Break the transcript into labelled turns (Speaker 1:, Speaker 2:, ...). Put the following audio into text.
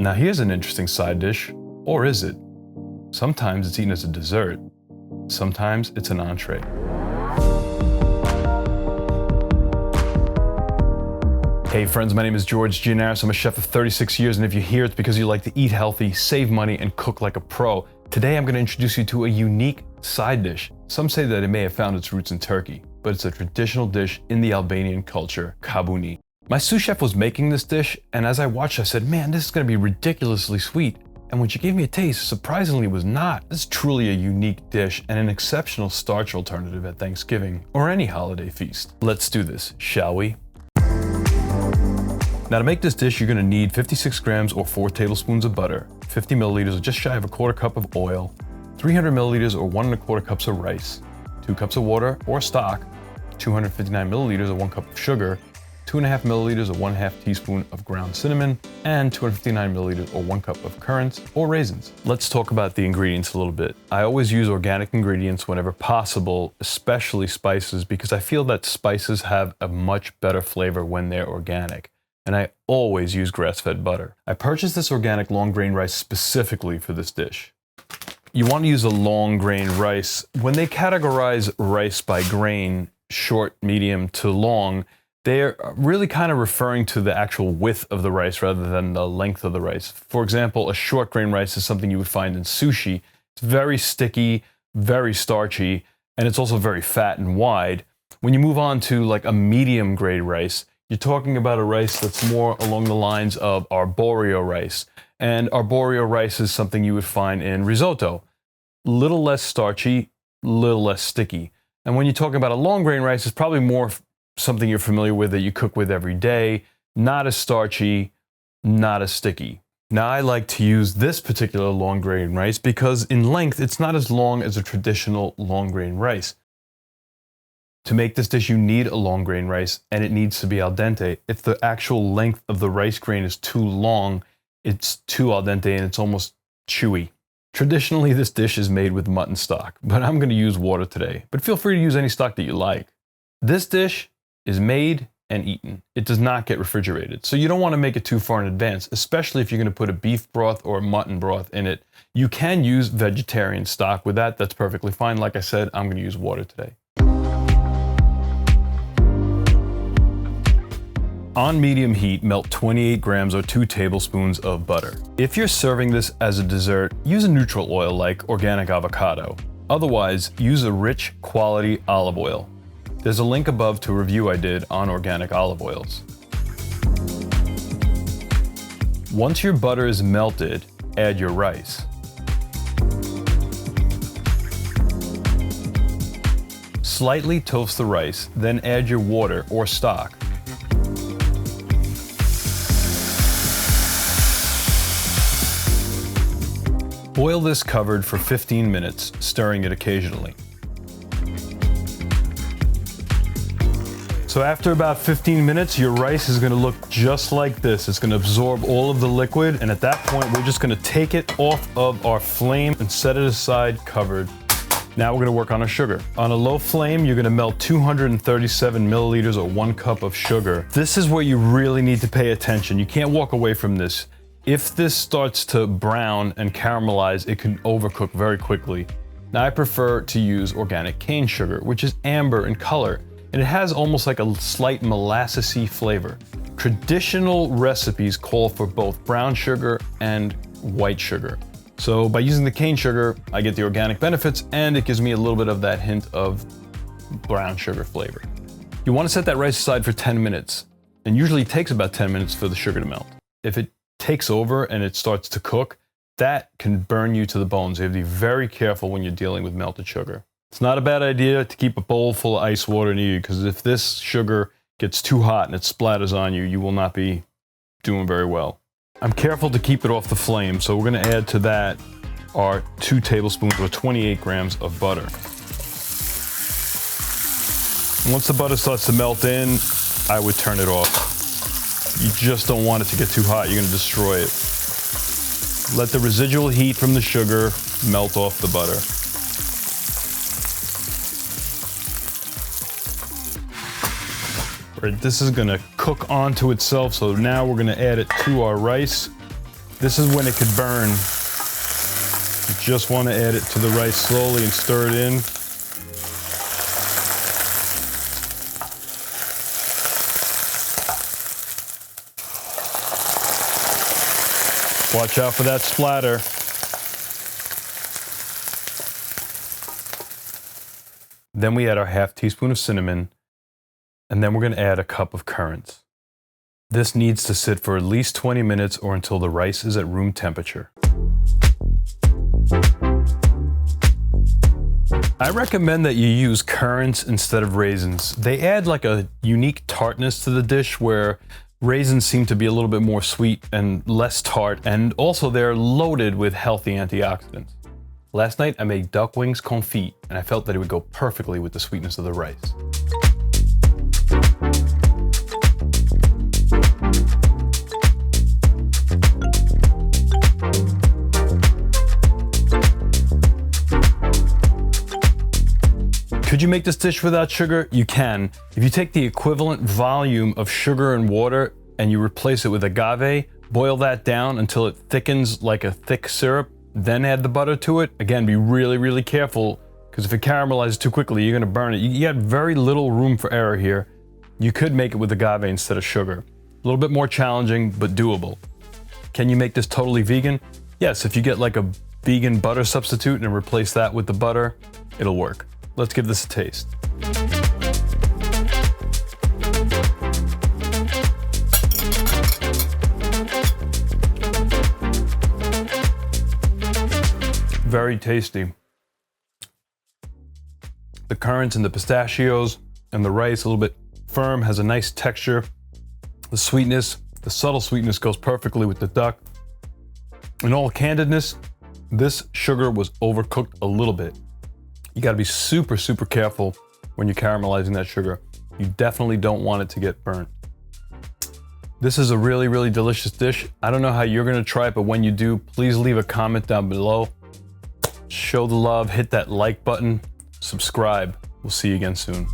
Speaker 1: Now here's an interesting side dish, or is it? Sometimes it's eaten as a dessert, sometimes it's an entree. Hey friends, my name is George Gianaris. I'm a chef of 36 years, and if you're here, it's because you like to eat healthy, save money, and cook like a pro. Today I'm going to introduce you to a unique side dish. Some say that it may have found its roots in Turkey, but it's a traditional dish in the Albanian culture, kabuni. My sous chef was making this dish, and as I watched, I said, man, this is going to be ridiculously sweet. And when she gave me a taste, surprisingly it was not. This is truly a unique dish and an exceptional starch alternative at Thanksgiving or any holiday feast. Let's do this, shall we? Now to make this dish, you're going to need 56 grams or 4 tablespoons of butter, 50 milliliters or just shy of a quarter cup of oil, 300 milliliters or 1 1/4 cups of rice, 2 cups of water or stock, 259 milliliters or 1 cup of sugar, 2.5 milliliters or 1/2 teaspoon of ground cinnamon, and 259 milliliters or 1 cup of currants or raisins. Let's talk about the ingredients a little bit. I always use organic ingredients whenever possible, especially spices, because I feel that spices have a much better flavor when they're organic. And I always use grass-fed butter. I purchased this organic long grain rice specifically for this dish. You want to use a long grain rice. When they categorize rice by grain, short, medium to long, they're really kind of referring to the actual width of the rice rather than the length of the rice. For example, a short grain rice is something you would find in sushi. It's very sticky, very starchy, and it's also very fat and wide. When you move on to like a medium grade rice, you're talking about a rice that's more along the lines of arborio rice. And arborio rice is something you would find in risotto. Little less starchy, little less sticky. And when you're talking about a long grain rice, it's probably more something you're familiar with that you cook with every day. Not as starchy, not as sticky. Now I like to use this particular long grain rice because in length, it's not as long as a traditional long grain rice. To make this dish, you need a long grain rice, and it needs to be al dente. If the actual length of the rice grain is too long, it's too al dente and it's almost chewy. Traditionally, this dish is made with mutton stock, but I'm going to use water today. But feel free to use any stock that you like. This dish is made and eaten. It does not get refrigerated, so you don't want to make it too far in advance, especially if you're going to put a beef broth or a mutton broth in it. You can use vegetarian stock with that. That's perfectly fine. Like I said, I'm going to use water today. On medium heat, melt 28 grams or 2 tablespoons of butter. If you're serving this as a dessert, use a neutral oil like organic avocado. Otherwise, use a rich quality olive oil. There's a link above to a review I did on organic olive oils. Once your butter is melted, add your rice. Slightly toast the rice, then add your water or stock. Boil this covered for 15 minutes, stirring it occasionally. So after about 15 minutes, your rice is going to look just like this. It's going to absorb all of the liquid, and at that point, we're just going to take it off of our flame and set it aside covered. Now we're going to work on our sugar. On a low flame, you're going to melt 237 milliliters or 1 cup of sugar. This is where you really need to pay attention. You can't walk away from this. If this starts to brown and caramelize, it can overcook very quickly. Now I prefer to use organic cane sugar, which is amber in color, and it has almost like a slight molassesy flavor. Traditional recipes call for both brown sugar and white sugar. So by using the cane sugar, I get the organic benefits, and it gives me a little bit of that hint of brown sugar flavor. You want to set that rice aside for 10 minutes, and usually it takes about 10 minutes for the sugar to melt. If it takes over and it starts to cook, that can burn you to the bones. You have to be very careful when you're dealing with melted sugar. It's not a bad idea to keep a bowl full of ice water near you, because if this sugar gets too hot and it splatters on you, you will not be doing very well. I'm careful to keep it off the flame, so we're going to add to that our 2 tablespoons or 28 grams of butter. Once the butter starts to melt in, I would turn it off. You just don't want it to get too hot. You're going to destroy it. Let the residual heat from the sugar melt off the butter. Right, this is going to cook onto itself, so now we're going to add it to our rice. This is when it could burn. You just want to add it to the rice slowly and stir it in. Watch out for that splatter. Then we add our half teaspoon of cinnamon, and then we're going to add a cup of currants. This needs to sit for at least 20 minutes or until the rice is at room temperature. I recommend that you use currants instead of raisins. They add like a unique tartness to the dish where raisins seem to be a little bit more sweet and less tart, and also they're loaded with healthy antioxidants. Last night I made duck wings confit, and I felt that it would go perfectly with the sweetness of the rice. Could you make this dish without sugar? You can. If you take the equivalent volume of sugar and water and you replace it with agave, boil that down until it thickens like a thick syrup, then add the butter to it. Again, be really, really careful, because if it caramelizes too quickly, you're gonna burn it. You got very little room for error here. You could make it with agave instead of sugar. A little bit more challenging, but doable. Can you make this totally vegan? Yes, if you get like a vegan butter substitute and replace that with the butter, it'll work. Let's give this a taste. Very tasty. The currants and the pistachios and the rice, a little bit firm, has a nice texture. The sweetness, the subtle sweetness goes perfectly with the duck. In all candidness, this sugar was overcooked a little bit. You gotta be super, super careful when you're caramelizing that sugar. You definitely don't want it to get burnt. This is a really, really delicious dish. I don't know how you're gonna try it, but when you do, please leave a comment down below. Show the love, hit that like button, subscribe. We'll see you again soon.